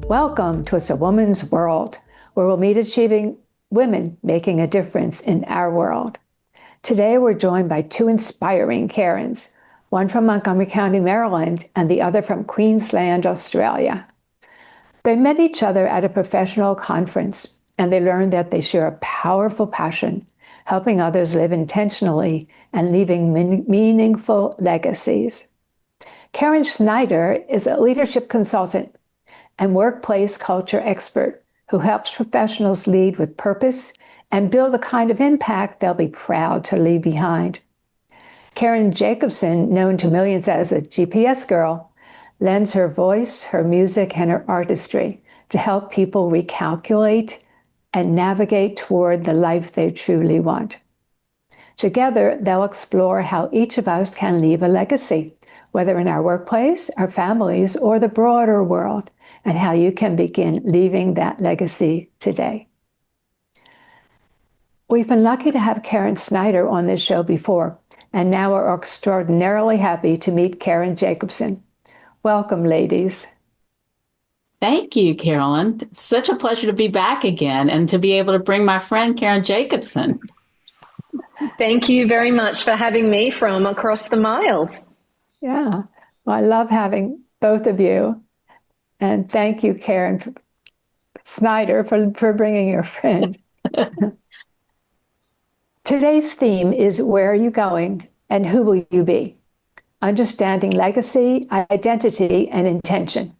Welcome to It's a Woman's World, where we'll meet achieving women making a difference in our world. Today, we're joined by two inspiring Karens, one from Montgomery County, Maryland, and the other from Queensland, Australia. They met each other at a professional conference, and they learned that they share a powerful passion, helping others live intentionally and leaving meaningful legacies. Carolyn Snyder is a leadership consultant and workplace culture expert who helps professionals lead with purpose and build the kind of impact they'll be proud to leave behind. Karen Jacobsen, known to millions as the GPS Girl, lends her voice, her music, and her artistry to help people recalculate and navigate toward the life they truly want. Together, they'll explore how each of us can leave a legacy, whether in our workplace, our families, or the broader world, and how you can begin leaving that legacy today. We've been lucky to have Karen Snyder on this show before, and now we're extraordinarily happy to meet Karen Jacobsen. Welcome, ladies. Thank you, Carolyn. It's such a pleasure to be back again and to be able to bring my friend Karen Jacobsen. Thank you very much for having me from across the miles. Yeah, well, I love having both of you. And thank you, Karen Snyder, for bringing your friend. Today's theme is where are you going and who will you be? Understanding legacy, identity, and intention.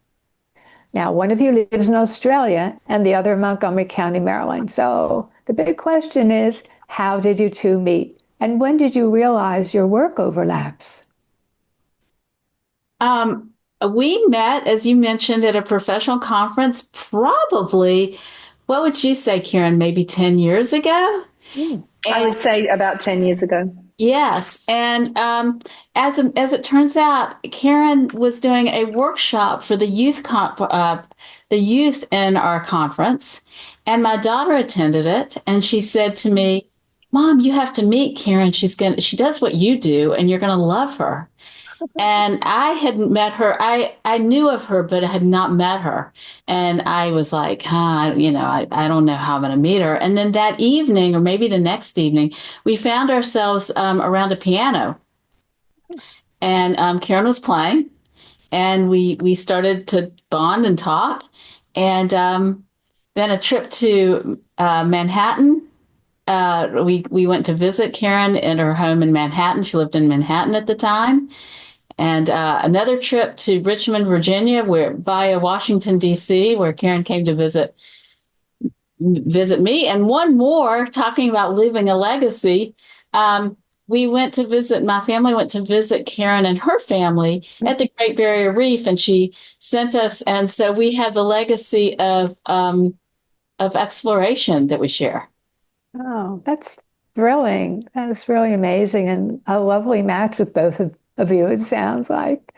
Now, one of you lives in Australia and the other in Montgomery County, Maryland. So the big question is, how did you two meet? And when did you realize your work overlaps? We met, as you mentioned, at a professional conference, probably, what would you say, Karen, maybe 10 years ago? I would say about 10 years ago. Yes. And as it turns out, Karen was doing a workshop for the youth in our conference, and my daughter attended it, and she said to me, "Mom, you have to meet Karen. She does what you do, and you're going to love her." And I hadn't met her. I knew of her, but I had not met her. And I was like, I don't know how I'm going to meet her. And then that evening, or maybe the next evening, we found ourselves around a piano. And Karen was playing, and we started to bond and talk. And then a trip to Manhattan. We went to visit Karen in her home in Manhattan. She lived in Manhattan at the time. And another trip to Richmond, Virginia, via Washington, D.C., where Karen came to visit me. And one more, talking about leaving a legacy. My family went to visit Karen and her family at the Great Barrier Reef, and she sent us. And so we have the legacy of exploration that we share. Oh, that's thrilling. That's really amazing, and a lovely match with both of you, it sounds like.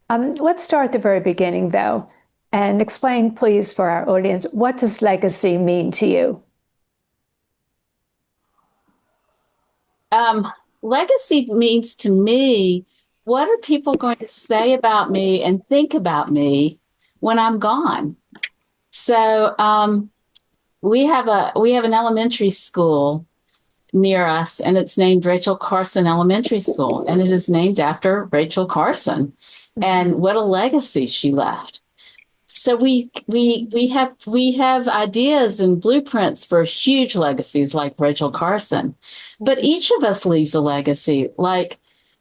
Let's start at the very beginning, though, and explain, please, for our audience, what does legacy mean to you? Legacy means to me, what are people going to say about me and think about me when I'm gone? So we have an elementary school near us, and it's named Rachel Carson Elementary School, and it is named after Rachel Carson, and what a legacy she left. So we have ideas and blueprints for huge legacies like Rachel Carson, but each of us leaves a legacy. Like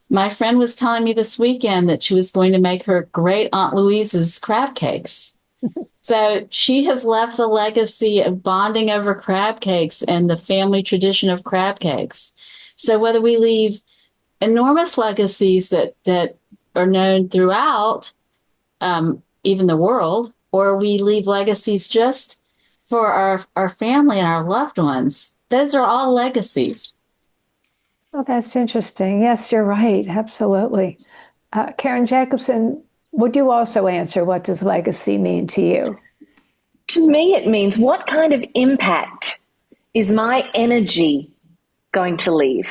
my friend was telling me this weekend that she was going to make her great Aunt Louise's crab cakes. So she has left the legacy of bonding over crab cakes and the family tradition of crab cakes. So whether we leave enormous legacies that are known throughout even the world, or we leave legacies just for our family and our loved ones, those are all legacies. Oh, that's interesting. Yes, you're right. Absolutely. Karen Jacobsen, would you also answer, what does legacy mean to you? To me, it means what kind of impact is my energy going to leave?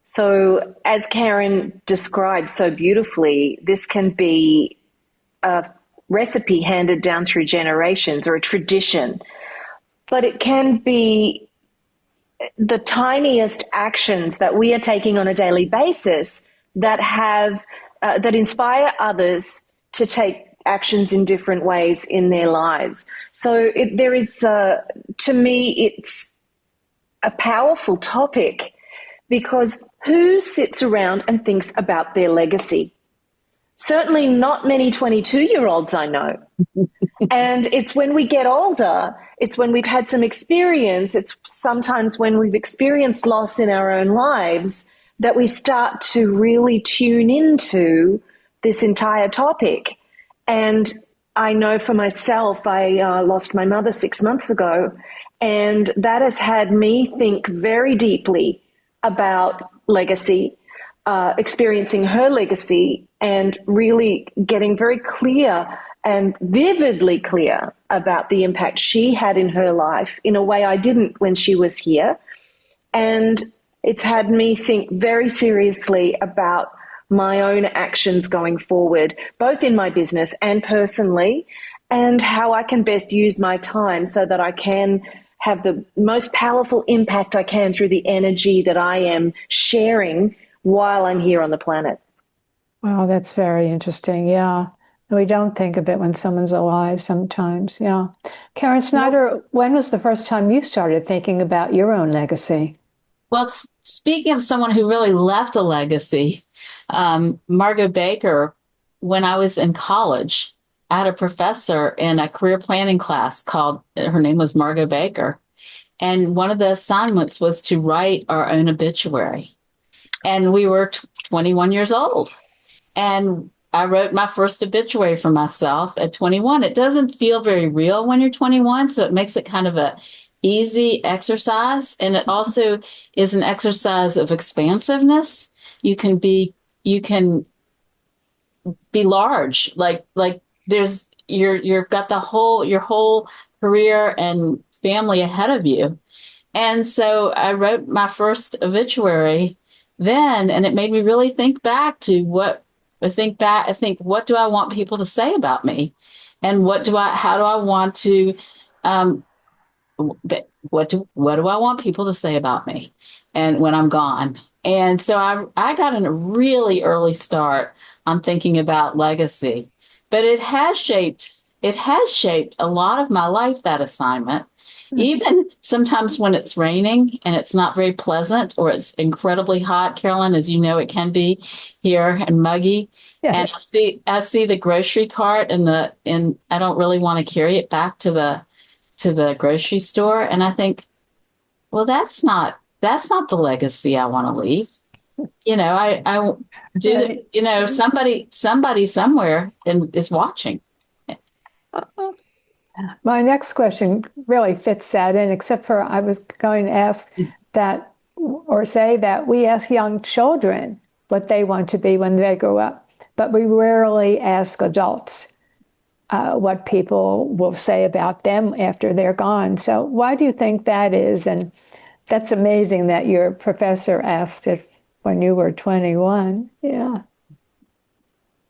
So as Karen described so beautifully, this can be a recipe handed down through generations or a tradition, but it can be the tiniest actions that we are taking on a daily basis that have that inspire others to take actions in different ways in their lives. So there is, to me, it's a powerful topic, because who sits around and thinks about their legacy? Certainly not many 22-year-olds I know. And it's when we get older, it's when we've had some experience, it's sometimes when we've experienced loss in our own lives that we start to really tune into this entire topic. And I know for myself, I lost my mother 6 months ago, and that has had me think very deeply about legacy, experiencing her legacy, and really getting very clear and vividly clear about the impact she had in her life in a way I didn't when she was here. And it's had me think very seriously about my own actions going forward, both in my business and personally, and how I can best use my time so that I can have the most powerful impact I can through the energy that I am sharing while I'm here on the planet. Wow, that's very interesting. Yeah. We don't think of it when someone's alive sometimes. Yeah. Karen Snyder, when was the first time you started thinking about your own legacy? Well, speaking of someone who really left a legacy, Margot Baker, when I was in college, I had a professor in a career planning class her name was Margot Baker. And one of the assignments was to write our own obituary. And we were 21 years old. And I wrote my first obituary for myself at 21. It doesn't feel very real when you're 21, so it makes it kind of a easy exercise. And it also is an exercise of expansiveness. You can be large, like you've got your whole career and family ahead of you. And so I wrote my first obituary then, and it made me really think back to what do I want people to say about me? And how do I want to, what do I want people to say about me and when I'm gone? And so I got in a really early start on thinking about legacy, but it has shaped a lot of my life, that assignment. Mm-hmm. Even sometimes when it's raining and it's not very pleasant, or it's incredibly hot, Carolyn, as you know, it can be here, and muggy. Yes. And I see the grocery cart and I don't really want to carry it back to the grocery store. And I think, well, that's not the legacy I want to leave. I do, somebody somewhere is watching. My next question really fits that in, except for I was going to ask that, or say that we ask young children what they want to be when they grow up, but we rarely ask adults what people will say about them after they're gone. So why do you think that is? And that's amazing that your professor asked it when you were 21. Yeah.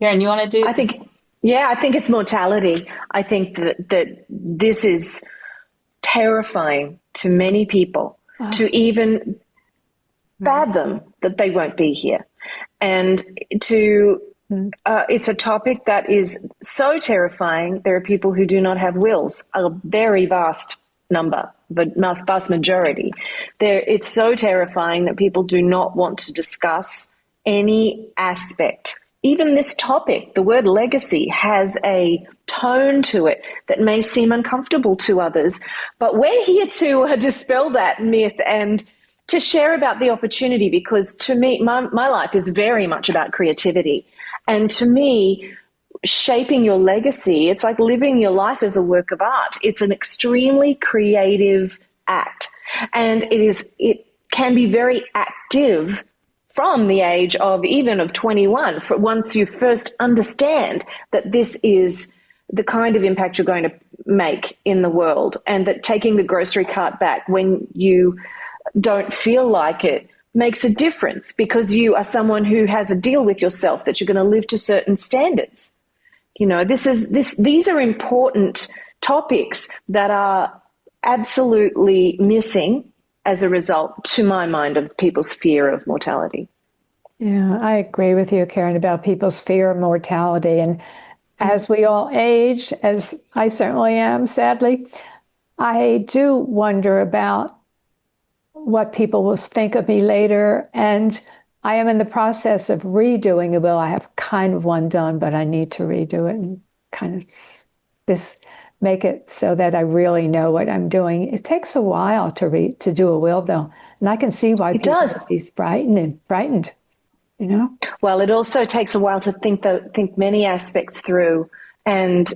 Karen, you want to do? I think it's mortality. I think that this is terrifying to many people to even fathom that they won't be here. And it's a topic that is so terrifying. There are people who do not have wills, a very vast number, but vast majority. It's so terrifying that people do not want to discuss any aspect. Even this topic, the word legacy, has a tone to it that may seem uncomfortable to others, but we're here to dispel that myth and to share about the opportunity, because to me, my life is very much about creativity. And to me, shaping your legacy, it's like living your life as a work of art. It's an extremely creative act, and it can be very active from the age of 21, once you first understand that this is the kind of impact you're going to make in the world, and that taking the grocery cart back when you don't feel like it makes a difference, because you are someone who has a deal with yourself that you're going to live to certain standards. These are important topics that are absolutely missing as a result, to my mind, of people's fear of mortality. Yeah, I agree with you, Karen, about people's fear of mortality. And as we all age, as I certainly am, sadly, I do wonder about what people will think of me later. And I am in the process of redoing a will. I have kind of one done, but I need to redo it and kind of just make it so that I really know what I'm doing. It takes a while to do a will, though. And I can see why people would be frightened. Well, it also takes a while to think many aspects through, and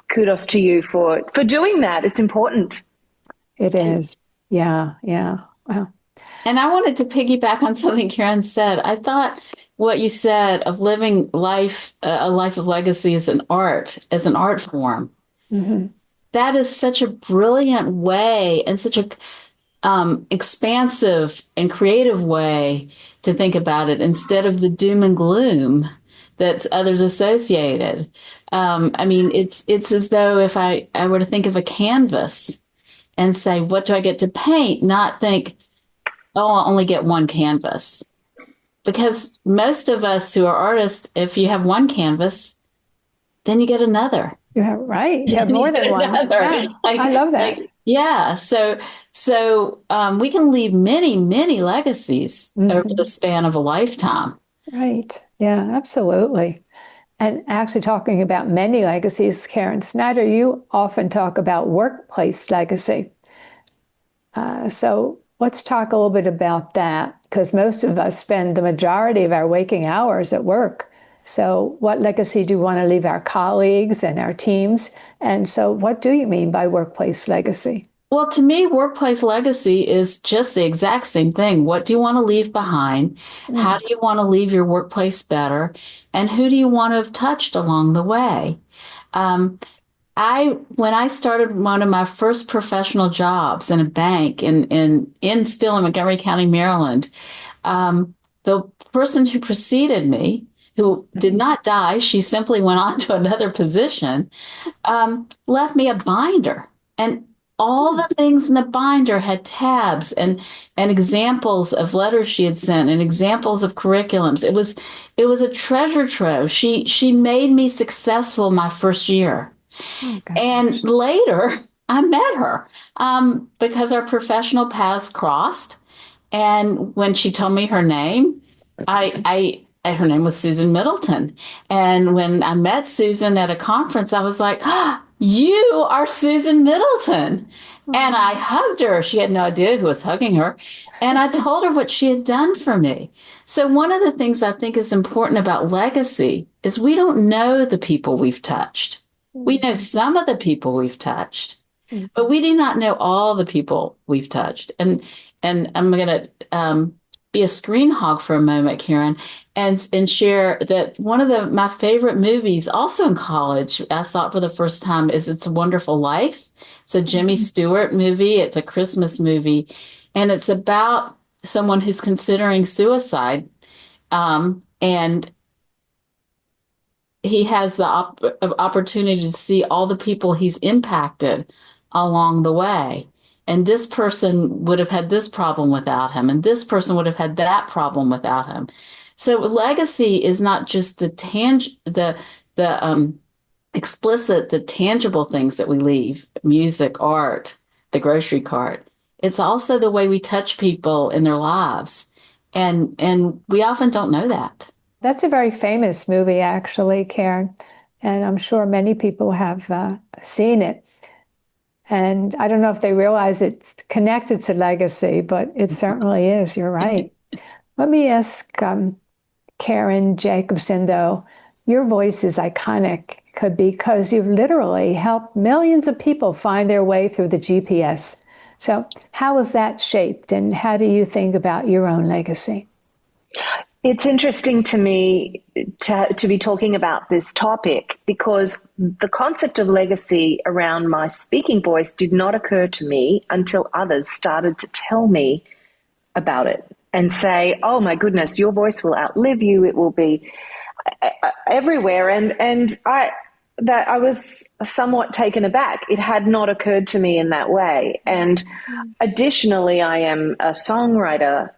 kudos to you for doing that. It's important. It is. Yeah. Wow. And I wanted to piggyback on something Karen said. I thought what you said of living life, a life of legacy as an art form. Mm-hmm. That is such a brilliant way and such a expansive and creative way to think about it, instead of the doom and gloom that others associated. It's as though if I were to think of a canvas and say, what do I get to paint? Not think, oh, I'll only get one canvas. Because most of us who are artists, if you have one canvas, then you get another. Yeah, right. You have more than one. Yeah, I love that. So we can leave many, many legacies over the span of a lifetime. Right. Yeah, absolutely. And actually, talking about many legacies, Karen Snyder, you often talk about workplace legacy. So let's talk a little bit about that, because most of us spend the majority of our waking hours at work. So what legacy do you want to leave our colleagues and our teams? And so what do you mean by workplace legacy? Well, to me, workplace legacy is just the exact same thing. What do you want to leave behind? How do you want to leave your workplace better? And who do you want to have touched along the way? When I started one of my first professional jobs in a bank still in Montgomery County, Maryland, the person who preceded me, who did not die, she simply went on to another position, left me a binder. And all the things in the binder had tabs and examples of letters she had sent and examples of curriculums. It was a treasure trove. She made me successful my first year. Oh, and later I met her because our professional paths crossed. And when she told me her name, her name was Susan Middleton. And when I met Susan at a conference, I was like, you are Susan Middleton. And I hugged her. She had no idea who was hugging her. And I told her what she had done for me. So one of the things I think is important about legacy is we don't know the people we've touched. We know some of the people we've touched, but we do not know all the people we've touched. And I'm going to be a screen hog for a moment, Karen, and share that one of my favorite movies, also in college, I saw it for the first time, is It's a Wonderful Life. It's a Jimmy Stewart movie. It's a Christmas movie, and it's about someone who's considering suicide, and he has the opportunity to see all the people he's impacted along the way. And this person would have had this problem without him, and this person would have had that problem without him. So legacy is not just the explicit, the tangible things that we leave, music, art, the grocery cart. It's also the way we touch people in their lives. And we often don't know that. That's a very famous movie, actually, Karen. And I'm sure many people have seen it. And I don't know if they realize it's connected to legacy, but it certainly is. You're right. Let me ask Karen Jacobsen, though, your voice is iconic because you've literally helped millions of people find their way through the GPS. So how was that shaped, and how do you think about your own legacy? It's interesting to me to be talking about this topic, because the concept of legacy around my speaking voice did not occur to me until others started to tell me about it and say, oh my goodness, your voice will outlive you. It will be. everywhere. And I was somewhat taken aback. It had not occurred to me in that way. And additionally, I am a songwriter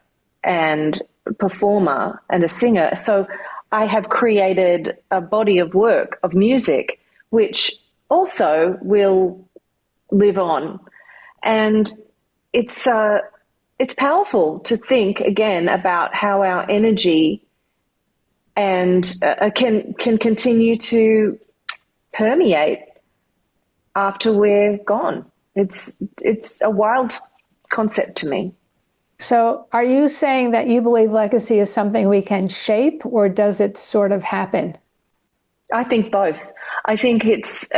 and performer and a singer. So I have created a body of work of music, which also will live on. And it's powerful to think again about how our energy and can continue to permeate after we're gone. It's a wild concept to me. So are you saying that you believe legacy is something we can shape, or does it sort of happen? I think both. I think it's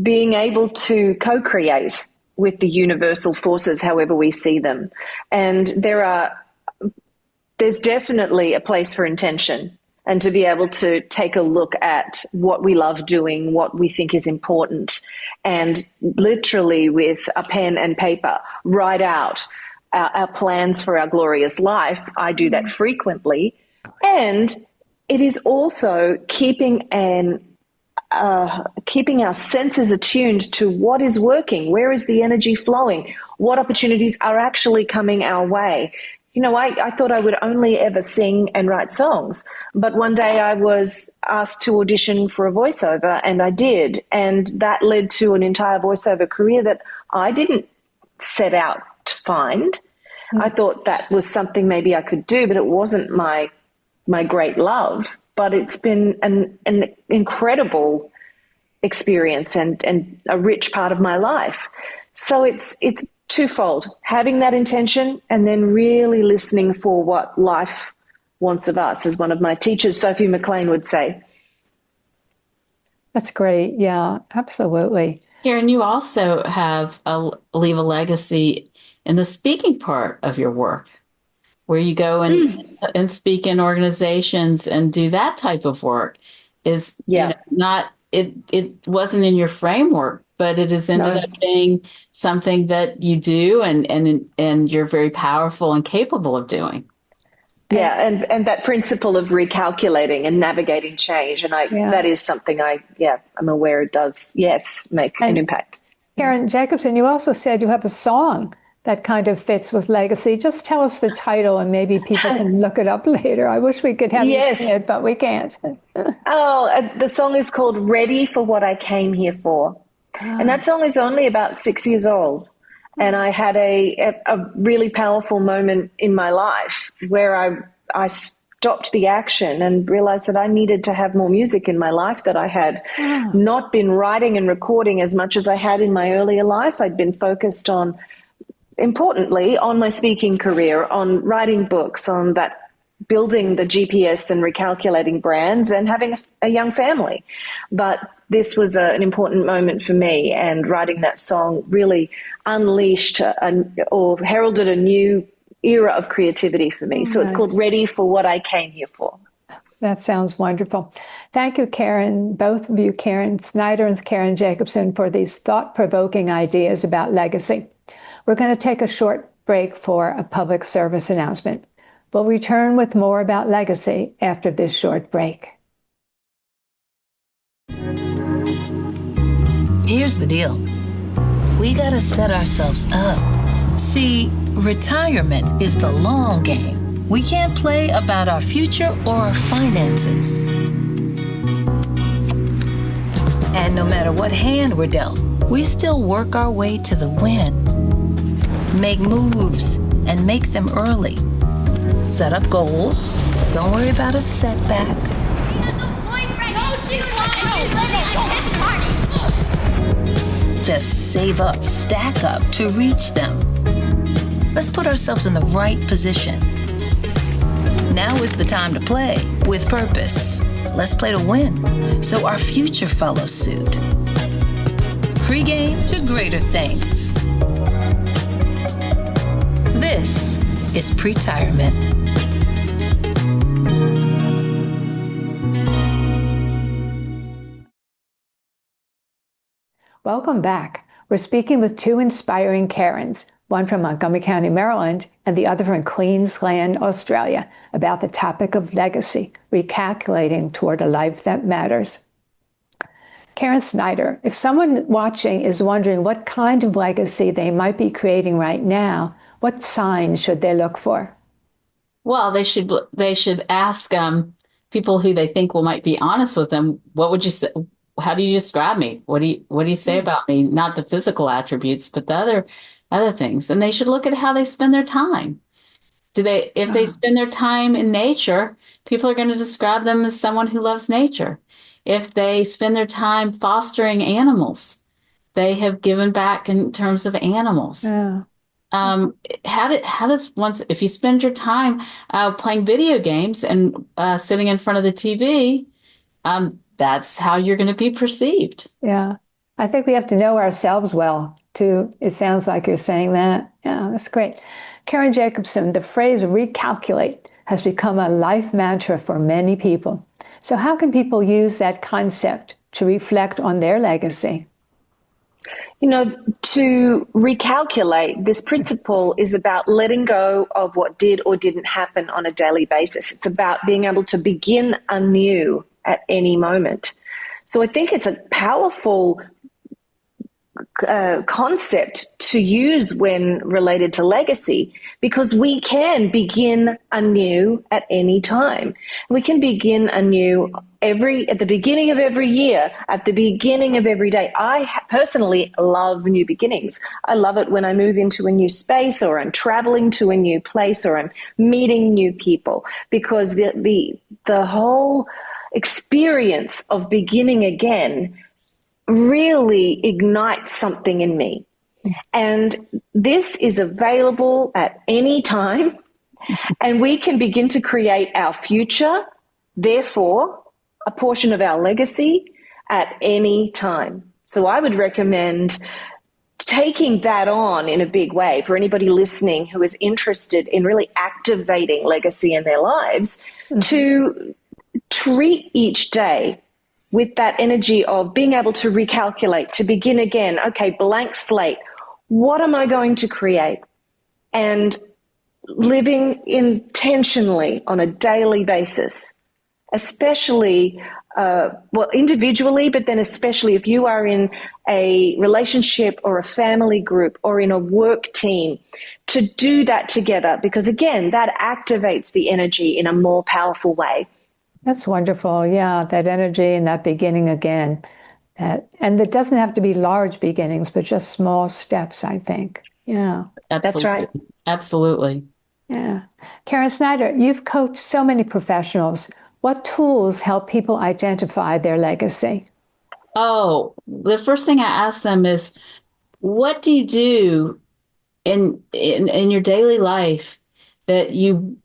being able to co-create with the universal forces, however we see them. And there's definitely a place for intention, and to be able to take a look at what we love doing, what we think is important, and literally with a pen and paper, write out our plans for our glorious life. I do that frequently. And it is also keeping our senses attuned to what is working, where is the energy flowing, what opportunities are actually coming our way. You know, I thought I would only ever sing and write songs, but one day I was asked to audition for a voiceover, and I did, and that led to an entire voiceover career that I didn't set out to find. I thought that was something maybe I could do, but it wasn't my great love. But it's been an incredible experience and a rich part of my life. So it's twofold, having that intention and then really listening for what life wants of us, as one of my teachers, Sophie McLean, would say. That's great. Yeah, absolutely. Karen, you also leave a legacy in the speaking part of your work, where you go and speak in organizations and do that type of work. It wasn't in your framework, but it has ended up being something that you do and you're very powerful and capable of doing. Yeah, and that principle of recalculating and navigating change, and that is something I'm aware it does, make an impact. Karen Jacobsen, you also said you have a song that kind of fits with legacy. Just tell us the title and maybe people can look it up later. I wish we could have you sing it, but we can't. The song is called Ready for What I Came Here For. And that song is only about 6 years old. And I had a really powerful moment in my life where I stopped the action and realized that I needed to have more music in my life, that I had not been writing and recording as much as I had in my earlier life. I'd been focused importantly, on my speaking career, on writing books, on that building the GPS and recalculating brands and having a young family. But this was an important moment for me, and writing that song really unleashed or heralded a new era of creativity for me. So it's called Ready for What I Came Here For. That sounds wonderful. Thank you, Karen, both of you, Karen Snyder and Karen Jacobsen, for these thought-provoking ideas about legacy. We're going to take a short break for a public service announcement. We'll return with more about legacy after this short break. Here's the deal. We got to set ourselves up. See, retirement is the long game. We can't play about our future or our finances. And no matter what hand we're dealt, we still work our way to the win. Make moves and make them early. Set up goals. Don't worry about a setback. Just save up, stack up to reach them. Let's put ourselves in the right position. Now is the time to play with purpose. Let's play to win, so our future follows suit. Pre-game to greater things. This is Pretirement. Welcome back. We're speaking with two inspiring Karens, one from Montgomery County, Maryland, and the other from Queensland, Australia, about the topic of legacy, recalculating toward a life that matters. Karen Snyder, if someone watching is wondering what kind of legacy they might be creating right now, what signs should they look for? Well, they should ask people who they think might be honest with them. What would you say? How do you describe me? What do you say about me? Not the physical attributes, but the other things. And they should look at how they spend their time. If they spend their time in nature, people are going to describe them as someone who loves nature. If they spend their time fostering animals, they have given back in terms of animals. Yeah. If you spend your time playing video games and sitting in front of the TV, that's how you're going to be perceived. Yeah. I think we have to know ourselves well, too. It sounds like you're saying that. Yeah, that's great. Karen Jacobsen, the phrase recalculate has become a life mantra for many people. So how can people use that concept to reflect on their legacy? You know, to recalculate, this principle is about letting go of what did or didn't happen on a daily basis. It's about being able to begin anew at any moment. So I think it's a powerful concept to use when related to legacy, because we can begin anew at any time. We can begin anew at the beginning of every year, at the beginning of every day. I personally love new beginnings. I love it when I move into a new space, or I'm traveling to a new place, or I'm meeting new people, because the whole experience of beginning again really ignites something in me. And this is available at any time, and we can begin to create our future, therefore a portion of our legacy, at any time. So I would recommend taking that on in a big way for anybody listening who is interested in really activating legacy in their lives, to treat each day with that energy of being able to recalculate, to begin again. Okay, blank slate. What am I going to create? And living intentionally on a daily basis, especially, individually, but then especially if you are in a relationship or a family group or in a work team, to do that together, because again, that activates the energy in a more powerful way. That's wonderful. Yeah, that energy and that beginning again. And it doesn't have to be large beginnings, but just small steps, I think. Yeah. Absolutely. That's right. Absolutely. Yeah. Karen Snyder, you've coached so many professionals. What tools help people identify their legacy? Oh, the first thing I ask them is, what do you do in your daily life that you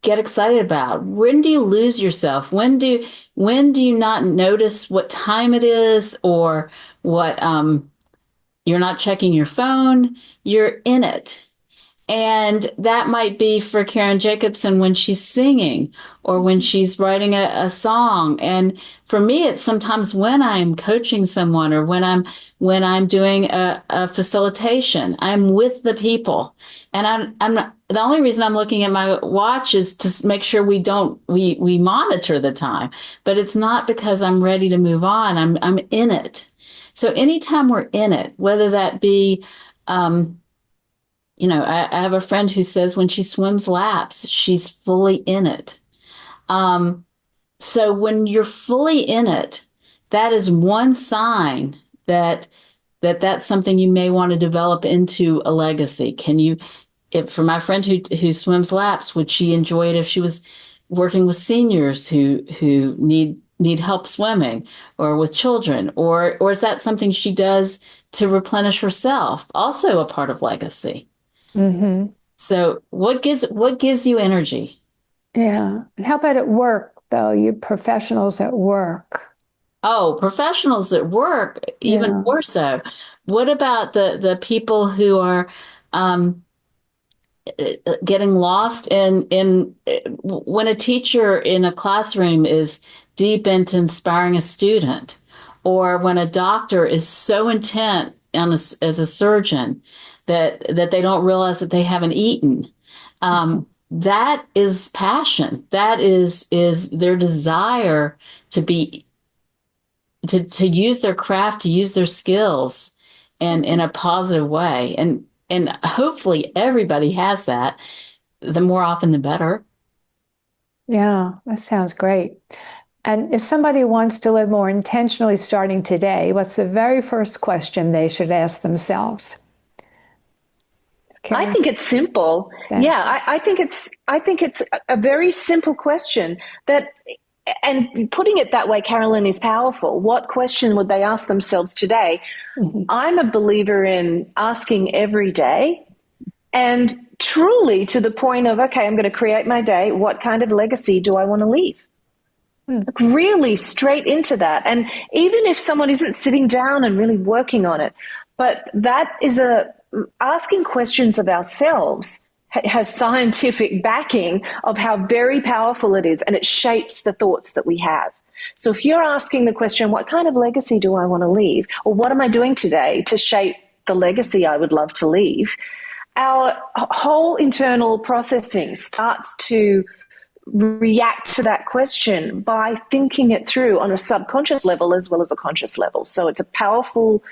get excited about? When do you lose yourself? When do you not notice what time it is, or what you're not checking your phone? You're in it. And that might be for Karen Jacobsen when she's singing or when she's writing a song. And for me, it's sometimes when I'm coaching someone, or when I'm doing a facilitation. I'm with the people, and I'm not, the only reason I'm looking at my watch is to make sure we monitor the time. But it's not because I'm ready to move on. I'm in it. So anytime we're in it, whether that be I have a friend who says when she swims laps, she's fully in it. So when you're fully in it, that is one sign that's something you may want to develop into a legacy. For my friend who swims laps, would she enjoy it if she was working with seniors who need help swimming, or with children, or is that something she does to replenish herself? Also a part of legacy. Mm-hmm. So what gives you energy? Yeah. And how about at work, though? You professionals at work. Oh, professionals at work, even more so. What about the people who are getting lost in when a teacher in a classroom is deep into inspiring a student, or when a doctor is so intent as a surgeon that they don't realize that they haven't eaten. That is passion. That is their desire to be to use their craft, to use their skills and in a positive way. And hopefully everybody has that. The more often, the better. Yeah, that sounds great. And if somebody wants to live more intentionally starting today, what's the very first question they should ask themselves? I think it's simple. Yeah, I think it's a very simple question that, and putting it that way, Carolyn, is powerful. What question would they ask themselves today? Mm-hmm. I'm a believer in asking every day, and truly to the point of, okay, I'm going to create my day. What kind of legacy do I want to leave? Really straight into that. And even if someone isn't sitting down and really working on it, but that is asking questions of ourselves has scientific backing of how very powerful it is, and it shapes the thoughts that we have. So if you're asking the question, what kind of legacy do I want to leave? Or what am I doing today to shape the legacy I would love to leave? Our whole internal processing starts to react to that question by thinking it through on a subconscious level as well as a conscious level. So it's a powerful,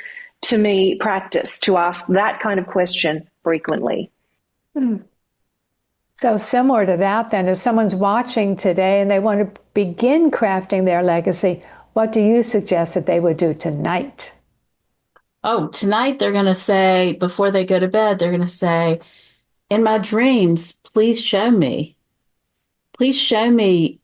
to me, practice to ask that kind of question frequently. So similar to that, then, if someone's watching today and they want to begin crafting their legacy, what do you suggest that they would do tonight? Oh, tonight they're going to say, before they go to bed, they're going to say, in my dreams, please show me. Please show me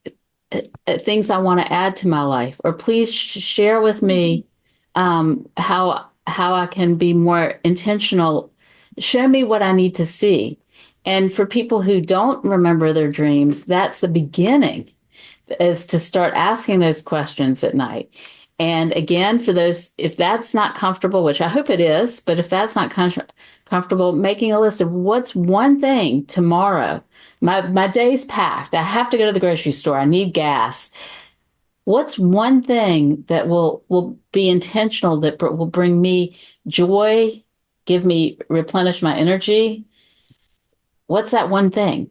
things I want to add to my life, or please share with me how I can be more intentional. Show me what I need to see. And for people who don't remember their dreams, that's the beginning, is to start asking those questions at night. And again, for those, if that's not comfortable, which I hope it is, but if that's not comfortable, making a list of what's one thing tomorrow. My day's packed. I have to go to the grocery store. I need gas. What's one thing that will be intentional, that will bring me joy, replenish my energy? What's that one thing?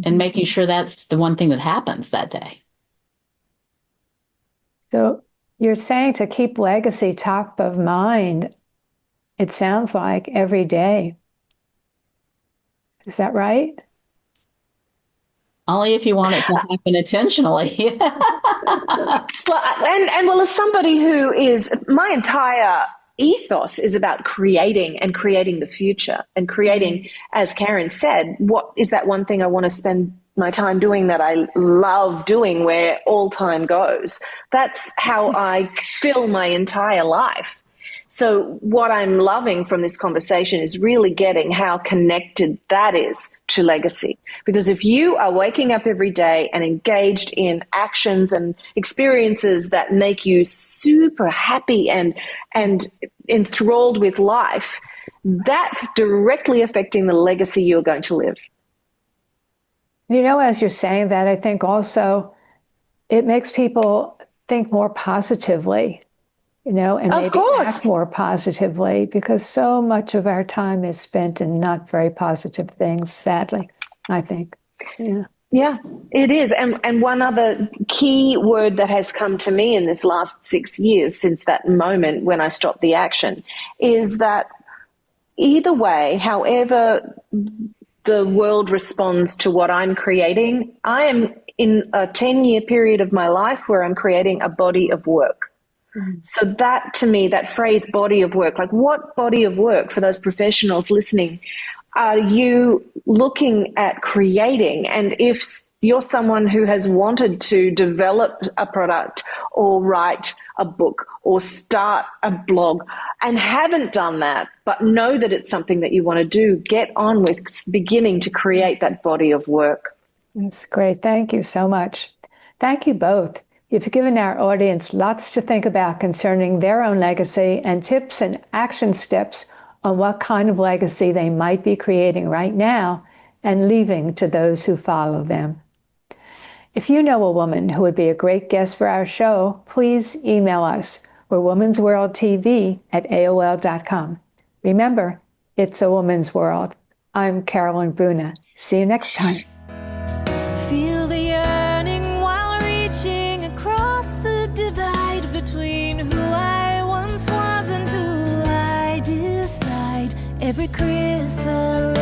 And making sure that's the one thing that happens that day. So you're saying to keep legacy top of mind, it sounds like, every day. Is that right? Only if you want it to happen intentionally. Well, as somebody who is, my entire ethos is about creating the future and creating, as Karen said, what is that one thing I want to spend my time doing that I love doing, where all time goes. That's how I fill my entire life. So what I'm loving from this conversation is really getting how connected that is to legacy. Because if you are waking up every day and engaged in actions and experiences that make you super happy and enthralled with life, that's directly affecting the legacy you're going to live. You know, as you're saying that, I think also it makes people think more positively, you know, and maybe act more positively, because so much of our time is spent in not very positive things, sadly, I think. Yeah, it is. And one other key word that has come to me in this last 6 years, since that moment when I stopped the action, is that either way, however the world responds to what I'm creating, I am in a 10-year period of my life where I'm creating a body of work. So that, to me, that phrase body of work, like what body of work, for those professionals listening, are you looking at creating? And if you're someone who has wanted to develop a product or write a book or start a blog and haven't done that, but know that it's something that you want to do, get on with beginning to create that body of work. That's great. Thank you so much. Thank you both. You've given our audience lots to think about concerning their own legacy, and tips and action steps on what kind of legacy they might be creating right now and leaving to those who follow them. If you know a woman who would be a great guest for our show, please email us. We're womansworldtv@aol.com. Remember, It's a woman's world. I'm Carolyn Bruna. See you next time. Feel the yearning while reaching across the divide between who I once was and who I decide. Every chrysalis